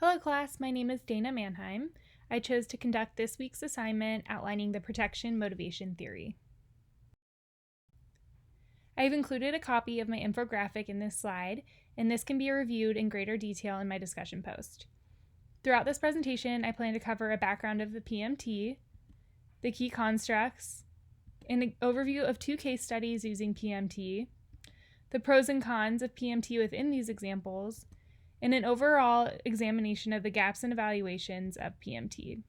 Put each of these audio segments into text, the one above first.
Hello class, my name is Dana Manheim. I chose to conduct this week's assignment outlining the protection motivation theory. I have included a copy of my infographic in this slide, and this can be reviewed in greater detail in my discussion post. Throughout this presentation, I plan to cover a background of the PMT, the key constructs, an overview of 2 case studies using PMT, the pros and cons of PMT within these examples, and an overall examination of the gaps and evaluations of PMT.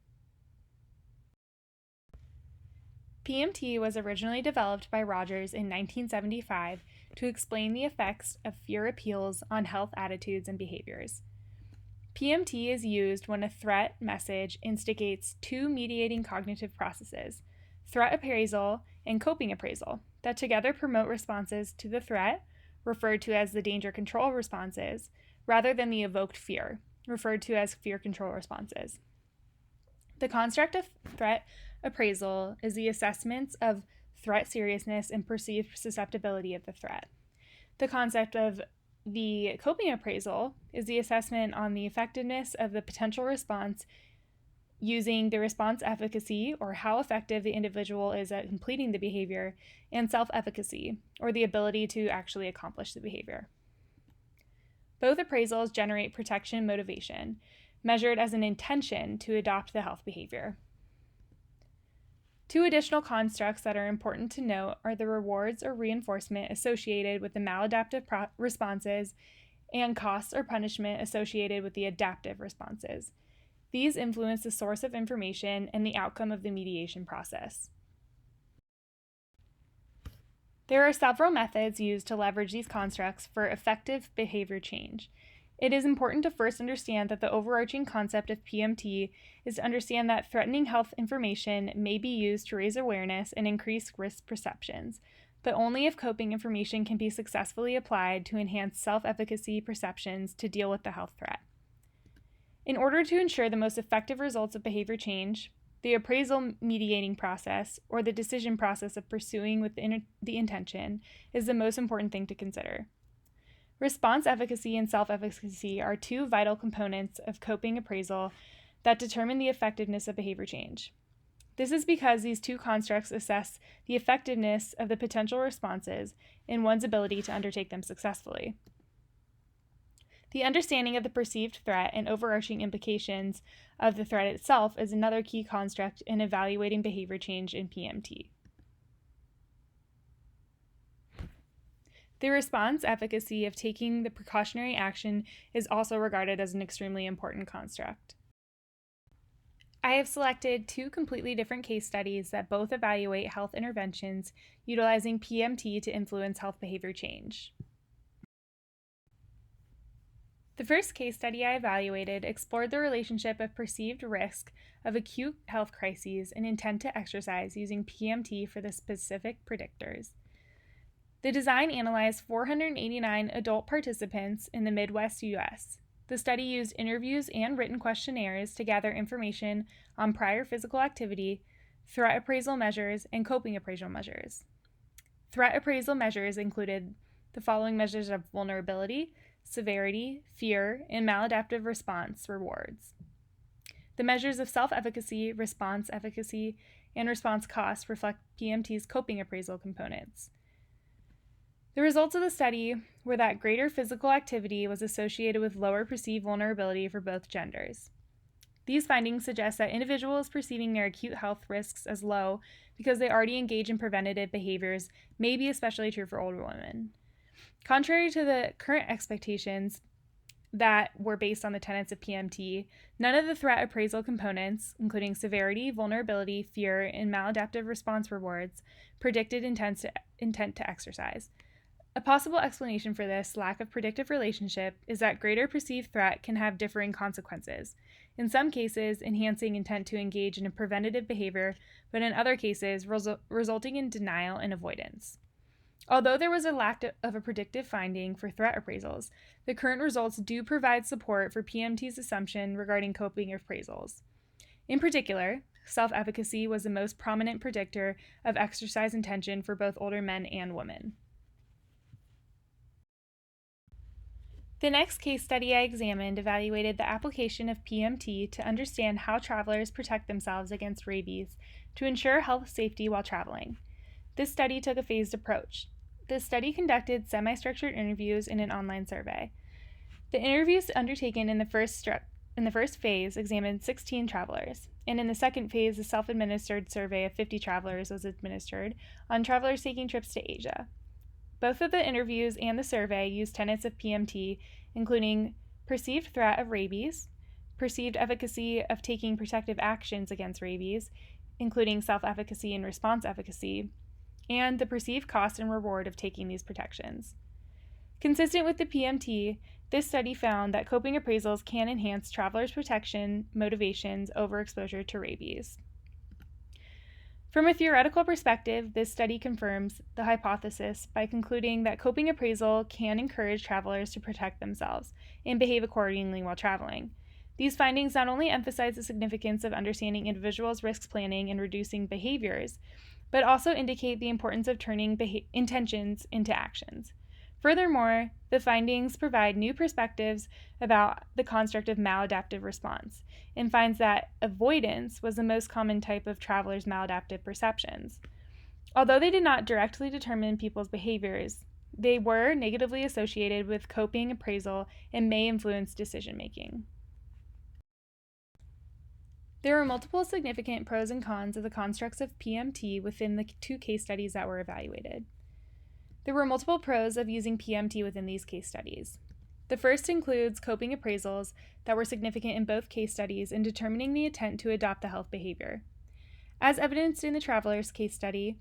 PMT was originally developed by Rogers in 1975 to explain the effects of fear appeals on health attitudes and behaviors. PMT is used when a threat message instigates 2 mediating cognitive processes, threat appraisal and coping appraisal, that together promote responses to the threat, referred to as the danger control responses, rather than the evoked fear, referred to as fear control responses. The construct of threat appraisal is the assessments of threat seriousness and perceived susceptibility of the threat. The concept of the coping appraisal is the assessment on the effectiveness of the potential response using the response efficacy, or how effective the individual is at completing the behavior, and self-efficacy, or the ability to actually accomplish the behavior. Both appraisals generate protection motivation, measured as an intention to adopt the health behavior. 2 additional constructs that are important to note are the rewards or reinforcement associated with the maladaptive responses and costs or punishment associated with the adaptive responses. These influence the source of information and the outcome of the mediation process. There are several methods used to leverage these constructs for effective behavior change. It is important to first understand that the overarching concept of PMT is to understand that threatening health information may be used to raise awareness and increase risk perceptions, but only if coping information can be successfully applied to enhance self-efficacy perceptions to deal with the health threat. In order to ensure the most effective results of behavior change, the appraisal mediating process, or the decision process of pursuing within the intention, is the most important thing to consider. Response efficacy and self-efficacy are 2 vital components of coping appraisal that determine the effectiveness of behavior change. This is because these 2 constructs assess the effectiveness of the potential responses and one's ability to undertake them successfully. The understanding of the perceived threat and overarching implications of the threat itself is another key construct in evaluating behavior change in PMT. The response efficacy of taking the precautionary action is also regarded as an extremely important construct. I have selected 2 completely different case studies that both evaluate health interventions utilizing PMT to influence health behavior change. The first case study I evaluated explored the relationship of perceived risk of acute health crises and intent to exercise using PMT for the specific predictors. The design analyzed 489 adult participants in the Midwest U.S. The study used interviews and written questionnaires to gather information on prior physical activity, threat appraisal measures, and coping appraisal measures. Threat appraisal measures included the following measures of vulnerability, severity, fear, and maladaptive response rewards. The measures of self-efficacy, response efficacy, and response cost reflect PMT's coping appraisal components. The results of the study were that greater physical activity was associated with lower perceived vulnerability for both genders. These findings suggest that individuals perceiving their acute health risks as low because they already engage in preventative behaviors may be especially true for older women. Contrary to the current expectations that were based on the tenets of PMT, none of the threat appraisal components, including severity, vulnerability, fear, and maladaptive response rewards, predicted intent to exercise. A possible explanation for this lack of predictive relationship is that greater perceived threat can have differing consequences, in some cases enhancing intent to engage in a preventative behavior, but in other cases resulting in denial and avoidance. Although there was a lack of a predictive finding for threat appraisals, the current results do provide support for PMT's assumption regarding coping appraisals. In particular, self-efficacy was the most prominent predictor of exercise intention for both older men and women. The next case study I examined evaluated the application of PMT to understand how travelers protect themselves against rabies to ensure health safety while traveling. This study took a phased approach. The study conducted semi-structured interviews in an online survey. The interviews undertaken in the first phase examined 16 travelers, and in the second phase, a self-administered survey of 50 travelers was administered on travelers taking trips to Asia. Both of the interviews and the survey used tenets of PMT, including perceived threat of rabies, perceived efficacy of taking protective actions against rabies, including self-efficacy and response efficacy, and the perceived cost and reward of taking these protections. Consistent with the PMT, this study found that coping appraisals can enhance travelers' protection motivations over exposure to rabies. From a theoretical perspective, this study confirms the hypothesis by concluding that coping appraisal can encourage travelers to protect themselves and behave accordingly while traveling. These findings not only emphasize the significance of understanding individuals' risk planning and reducing behaviors, but also indicate the importance of turning intentions into actions. Furthermore, the findings provide new perspectives about the construct of maladaptive response and finds that avoidance was the most common type of travelers' maladaptive perceptions. Although they did not directly determine people's behaviors, they were negatively associated with coping appraisal and may influence decision making. There are multiple significant pros and cons of the constructs of PMT within the two case studies that were evaluated. There were multiple pros of using PMT within these case studies. The first includes coping appraisals that were significant in both case studies in determining the intent to adopt the health behavior. As evidenced in the traveler's case study,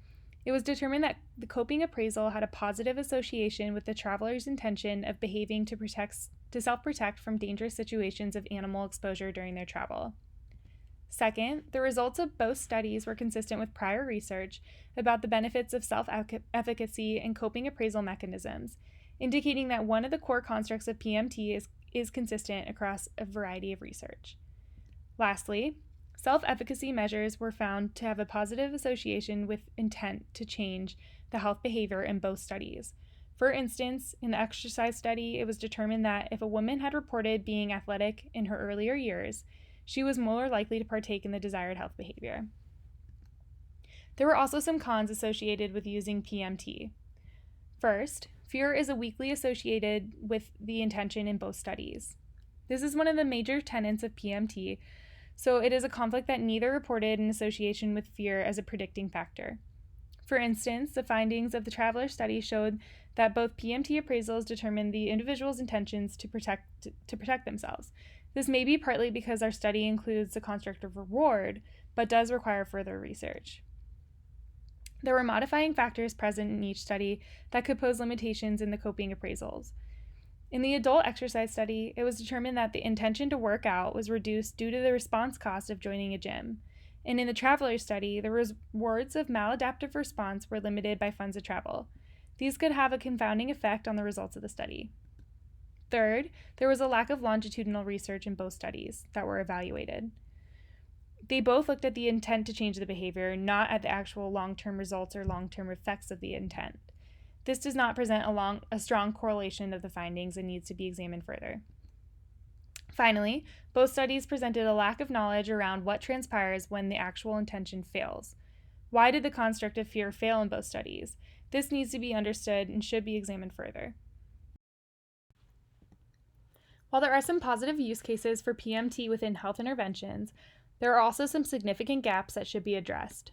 it was determined that the coping appraisal had a positive association with the traveler's intention of behaving to self-protect from dangerous situations of animal exposure during their travel. Second, the results of both studies were consistent with prior research about the benefits of self-efficacy and coping appraisal mechanisms, indicating that one of the core constructs of PMT is consistent across a variety of research. Lastly, self-efficacy measures were found to have a positive association with intent to change the health behavior in both studies. For instance, in the exercise study, it was determined that if a woman had reported being athletic in her earlier years, she was more likely to partake in the desired health behavior. There were also some cons associated with using PMT. First, fear is weakly associated with the intention in both studies. This is one of the major tenets of PMT, so it is a conflict that neither reported an association with fear as a predicting factor. For instance, the findings of the traveler study showed that both PMT appraisals determined the individual's intentions to protect themselves. This may be partly because our study includes the construct of reward, but does require further research. There were modifying factors present in each study that could pose limitations in the coping appraisals. In the adult exercise study, it was determined that the intention to work out was reduced due to the response cost of joining a gym. And in the traveler study, the rewards of maladaptive response were limited by funds of travel. These could have a confounding effect on the results of the study. Third, there was a lack of longitudinal research in both studies that were evaluated. They both looked at the intent to change the behavior, not at the actual long-term results or long-term effects of the intent. This does not present a strong correlation of the findings and needs to be examined further. Finally, both studies presented a lack of knowledge around what transpires when the actual intention fails. Why did the construct of fear fail in both studies? This needs to be understood and should be examined further. While there are some positive use cases for PMT within health interventions, there are also some significant gaps that should be addressed.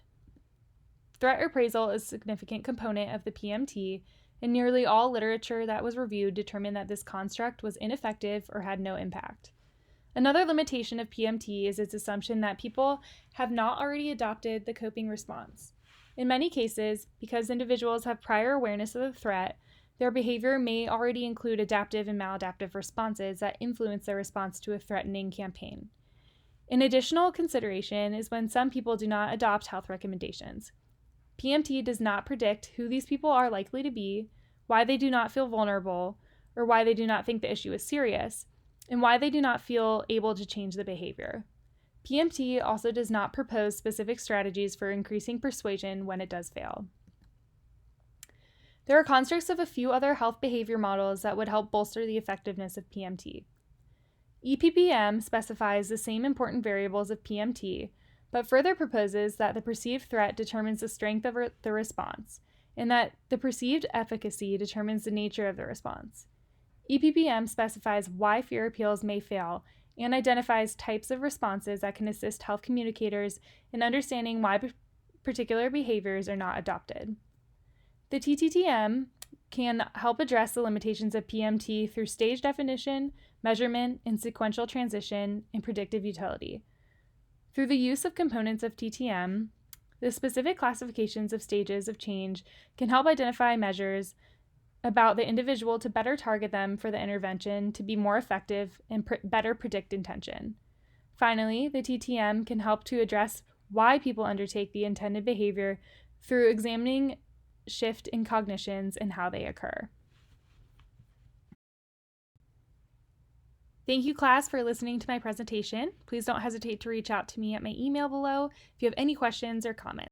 Threat appraisal is a significant component of the PMT, and nearly all literature that was reviewed determined that this construct was ineffective or had no impact. Another limitation of PMT is its assumption that people have not already adopted the coping response. In many cases, because individuals have prior awareness of the threat, their behavior may already include adaptive and maladaptive responses that influence their response to a threatening campaign. An additional consideration is when some people do not adopt health recommendations. PMT does not predict who these people are likely to be, why they do not feel vulnerable, or why they do not think the issue is serious, and why they do not feel able to change the behavior. PMT also does not propose specific strategies for increasing persuasion when it does fail. There are constructs of a few other health behavior models that would help bolster the effectiveness of PMT. EPPM specifies the same important variables of PMT, but further proposes that the perceived threat determines the strength of the response, and that the perceived efficacy determines the nature of the response. EPPM specifies why fear appeals may fail and identifies types of responses that can assist health communicators in understanding why particular behaviors are not adopted. The TTTM can help address the limitations of PMT through stage definition, measurement, and sequential transition and predictive utility. Through the use of components of TTM, the specific classifications of stages of change can help identify measures about the individual to better target them for the intervention to be more effective and better predict intention. Finally, the TTM can help to address why people undertake the intended behavior through examining shift in cognitions and how they occur. Thank you, class, for listening to my presentation. Please don't hesitate to reach out to me at my email below if you have any questions or comments.